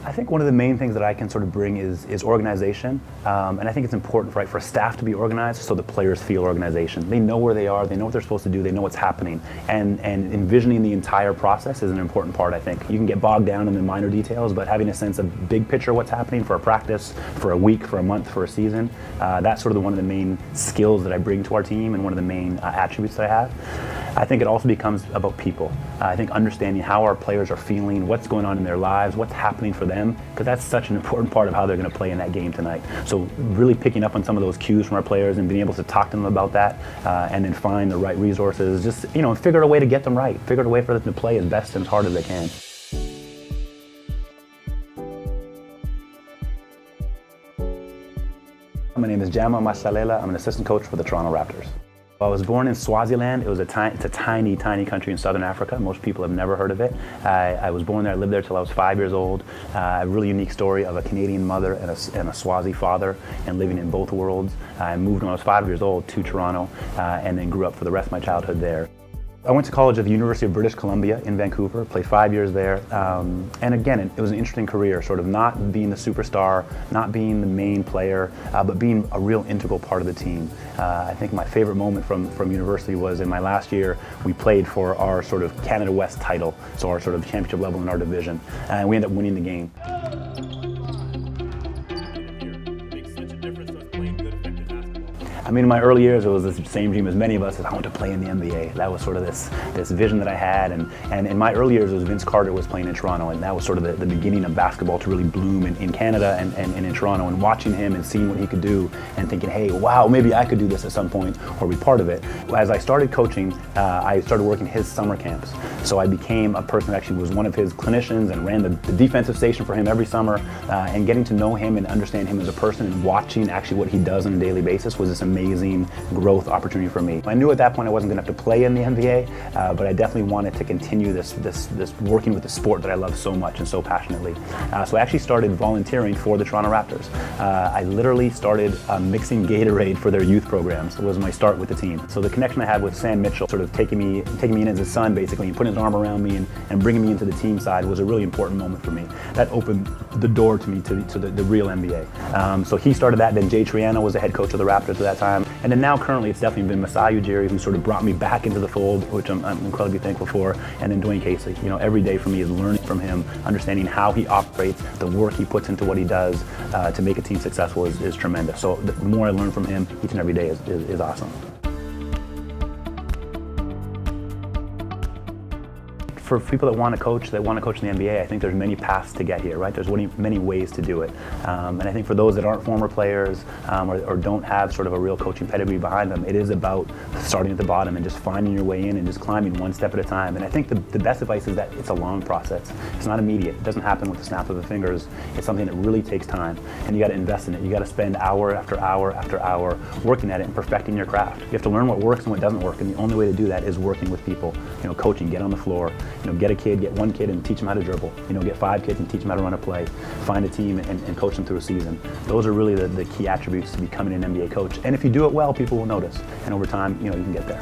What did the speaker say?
I think one of the main things that I can sort of bring is organization, and I think it's important, right, for staff to be organized so the players feel organization. They know where they are, they know what they're supposed to do, they know what's happening, and envisioning the entire process is an important part, I think. You can get bogged down in the minor details, but having a sense of big picture what's happening for a practice, for a week, for a month, for a season, that's sort of one of the main skills that I bring to our team and one of the main attributes that I have. I think it also becomes about people. I think understanding how our players are feeling, what's going on in their lives, what's happening for them, because that's such an important part of how they're going to play in that game tonight. So really picking up on some of those cues from our players and being able to talk to them about that, and then find the right resources, just, figure out a way to get them right, figure out a way for them to play as best and as hard as they can. My name is Jama Mahlalela. I'm an assistant coach for the Toronto Raptors. I was born in Swaziland. It's a tiny, tiny country in southern Africa. Most people have never heard of it. I was born there, I lived there till I was 5 years old. A really unique story of a Canadian mother and a Swazi father, and living in both worlds. I moved when I was 5 years old to Toronto, and then grew up for the rest of my childhood there. I went to college at the University of British Columbia in Vancouver, played 5 years there, and again, it was an interesting career, sort of not being the superstar, not being the main player, but being a real integral part of the team. I think my favorite moment from university was in my last year. We played for our sort of Canada West title, so our sort of championship level in our division, and we ended up winning the game. I mean, in my early years, it was the same dream as many of us, that I want to play in the NBA. That was sort of this vision that I had, and in my early years, it was Vince Carter was playing in Toronto, and that was sort of the beginning of basketball to really bloom in Canada and in Toronto, and watching him and seeing what he could do, and thinking, hey, wow, maybe I could do this at some point, or be part of it. As I started coaching, I started working his summer camps, so I became a person that actually was one of his clinicians and ran the defensive station for him every summer, and getting to know him and understand him as a person and watching actually what he does on a daily basis was this amazing growth opportunity for me. I knew at that point I wasn't going to have to play in the NBA, but I definitely wanted to continue this working with the sport that I love so much and so passionately. So I actually started volunteering for the Toronto Raptors. I literally started mixing Gatorade for their youth programs. It was my start with the team. So the connection I had with Sam Mitchell, sort of taking me in as his son basically, and putting his arm around me and bringing me into the team side, was a really important moment for me. That opened the door to me to the real NBA. So he started that, then Jay Triano was the head coach of the Raptors at that time. And then now currently it's definitely been Masai Ujiri who sort of brought me back into the fold, which I'm incredibly thankful for. And then Dwayne Casey. Every day for me is learning from him, understanding how he operates, the work he puts into what he does to make a team successful is tremendous. So the more I learn from him each and every day is awesome. For people that want to coach in the NBA, I think there's many paths to get here, right? There's many ways to do it. And I think for those that aren't former players or don't have sort of a real coaching pedigree behind them, it is about starting at the bottom and just finding your way in and just climbing one step at a time. And I think the best advice is that it's a long process. It's not immediate. It doesn't happen with the snap of the fingers. It's something that really takes time, and you got to invest in it. You got to spend hour after hour after hour working at it and perfecting your craft. You have to learn what works and what doesn't work, and the only way to do that is working with people. Coaching, get on the floor. Get one kid and teach them how to dribble. Get 5 kids and teach them how to run a play. Find a team and coach them through a season. Those are really the key attributes to becoming an NBA coach. And if you do it well, people will notice. And over time, you can get there.